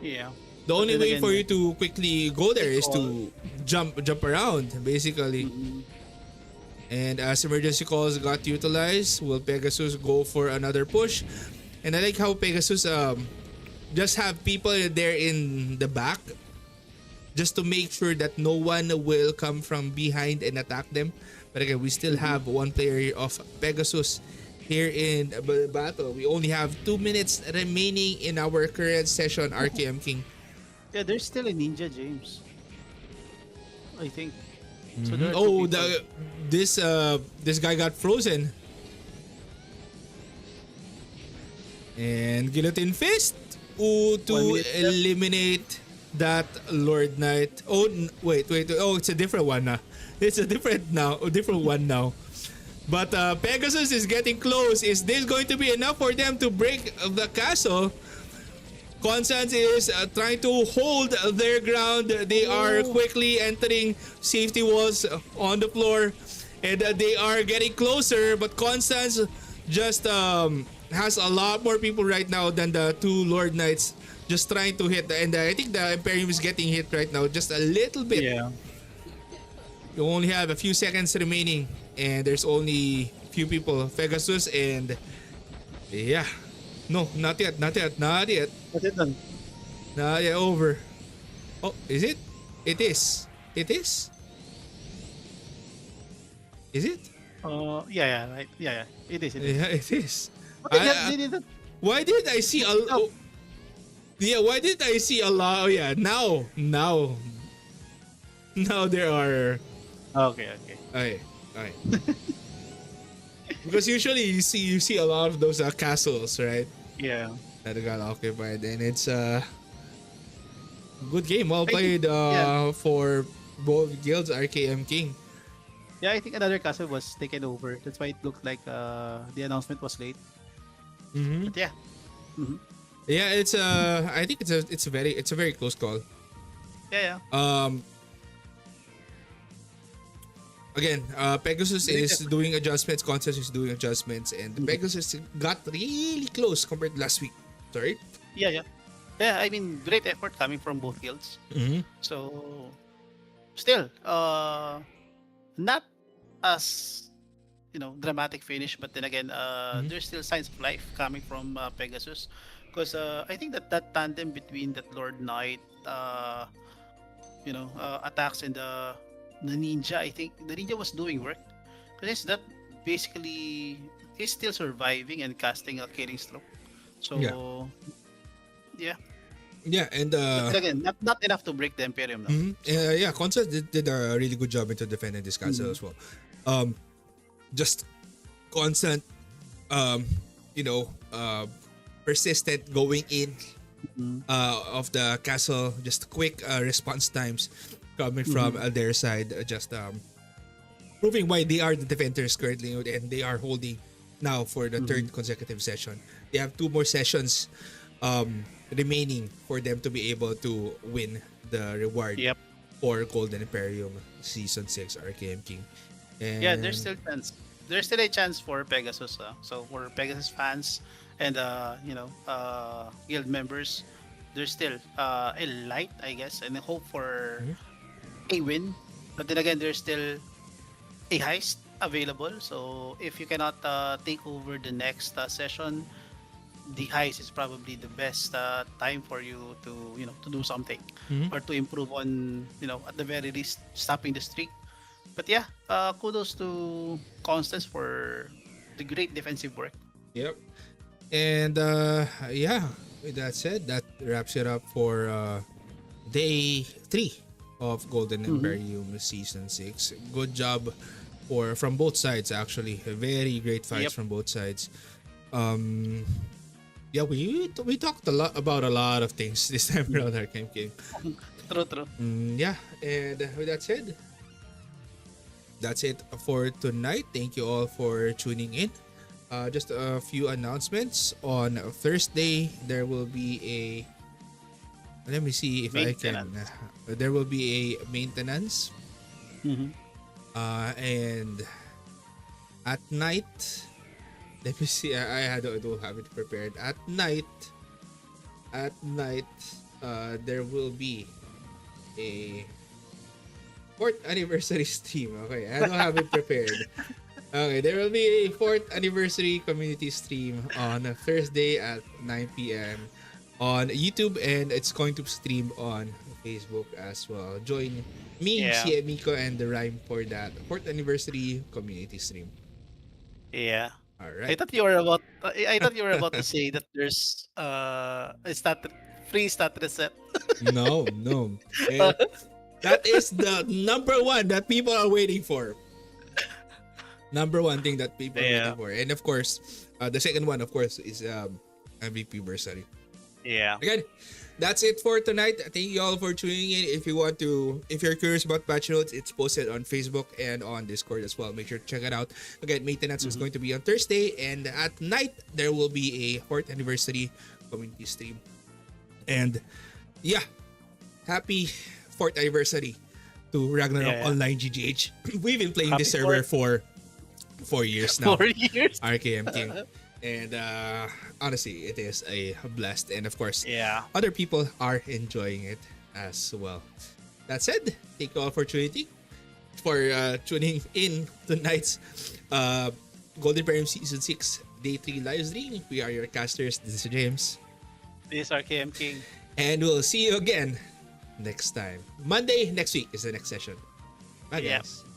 Yeah. The But only then way again, for you to quickly go there is to jump around, basically. And as emergency calls got utilized, will Pegasus go for another push? And I like how Pegasus just have people there in the back just to make sure that no one will come from behind and attack them. But again, we still have one player of Pegasus here in the battle. We only have 2 minutes remaining in our current session, RKM.King. Yeah, there's still a ninja, James. I think. So there are Oh, two people. this guy got frozen. And Guillotine Fist to 1 minute left. eliminate that Lord Knight. Oh, wait. Oh, it's a different one now. It's a different one now. But Pegasus is getting close. Is this going to be enough for them to break the castle? Constance is trying to hold their ground. They are quickly entering safety walls on the floor. And they are getting closer. But Constance just has a lot more people right now than the two Lord Knights just trying to hit. And I think the Imperium is getting hit right now just a little bit. Yeah. You only have a few seconds remaining. And there's only few people. Pegasus and... Yeah. No, not yet, not yet, not yet. That's it done. Not yet over. Oh, is it? It is. It is? Is it? Yeah, yeah, right. Yeah, yeah. It is, it is. Yeah, it is. But I, they did that. why did I see a No. yeah, why did I see a lot? Oh yeah, now there are Okay, okay. okay. Because usually you see a lot of those castles, right? Yeah. That got occupied, and it's good game, well I think, played yeah. for both guilds, RKM.King. Yeah, I think another castle was taken over. That's why it looked like the announcement was late. Mm-hmm. But yeah. Hmm. Yeah, it's I think it's a very close call. Yeah, yeah. Um, again, Pegasus Great is effort. doing adjustments, Constance is doing adjustments, and Mhm. Pegasus got really close compared to last week. Sorry. Yeah, yeah. Yeah, I mean, great effort coming from both guilds. Mm-hmm. So, still, not as dramatic finish, but then again, Mm-hmm. there's still signs of life coming from Pegasus, because I think that tandem between that Lord Knight, attacks and the ninja. I think the ninja was doing work because that basically is still surviving and casting a killing stroke. Yeah. So yeah, Yeah, and but then again, not enough to break the Imperium now. mhm. Yeah, Constance did a really good job into defending this castle Mhm. as well. Um, just constant, um, you know, persistent going in Mhm. of the castle, just quick response times coming from Mhm. their side, just proving why they are the defenders currently, and they are holding now for the third Mhm. consecutive session. They have two more sessions remaining for them to be able to win the reward Yep. for Golden Emperium Season 6 RKM.King. Yeah, there's And still chance. There's still a chance for Pegasus. So for Pegasus fans and guild members, there's still a light, I guess, and a hope for Mhm. a win. But then again, there's still a heist available. So if you cannot take over the next session, the heist is probably the best time for you to to do something Mhm. or to improve on at the very least stopping the streak. But yeah, kudos to Constance for the great defensive work. Yep. And yeah, with that said, that wraps it up for day 3 of Golden Hmm. Emperium Season 6. Good job for from both sides actually. Very great fights Yep. from both sides. Um yeah, we talked a lot about a lot of things this time Mhm. around our game. True, true. Yeah, and with that said, that's it for tonight. Thank you all for tuning in. Just a few announcements. On Thursday, there will be a. Let me see if I can. Maintenance. There will be a maintenance. Hmm. And at night, let me see. I don't have it prepared. At night, there will be a fourth anniversary stream. Okay, I don't have it prepared. Okay, there will be a fourth anniversary community stream on Thursday at 9 p.m. on YouTube, and it's going to stream on Facebook as well. Join me, Yeah, si Miko, and the Rhyme for that fourth anniversary community stream. yeah. All I right. thought you were about. I thought you were about to say that there's a stat reset. No, no. Eh, that is the number one that people are waiting for. Number one thing that people are waiting Yeah, for. And of course, the second one, of course, is MVP bursary. yeah. Again, that's it for tonight. Thank you all for tuning in. If you're curious about patch notes, it's posted on Facebook and on Discord as well. Make sure to check it out. Again, maintenance is Hmm. going to be on Thursday, and at night there will be a fourth anniversary community stream. And yeah, happy fourth anniversary to Yeah, Ragnarok yeah. Online GGH. We've been playing this Happy server for for 4 years now. 4 years. RKM.King. And honestly, it is a blast. And of course, Yeah. other people are enjoying it as well. That said, thank you all for tuning in tonight's Golden Emperium Season 6 Day 3 live stream. We are your casters. This is James. This is RKM.King. And we'll see you again next time. Monday next week is the next session. Bye, guys.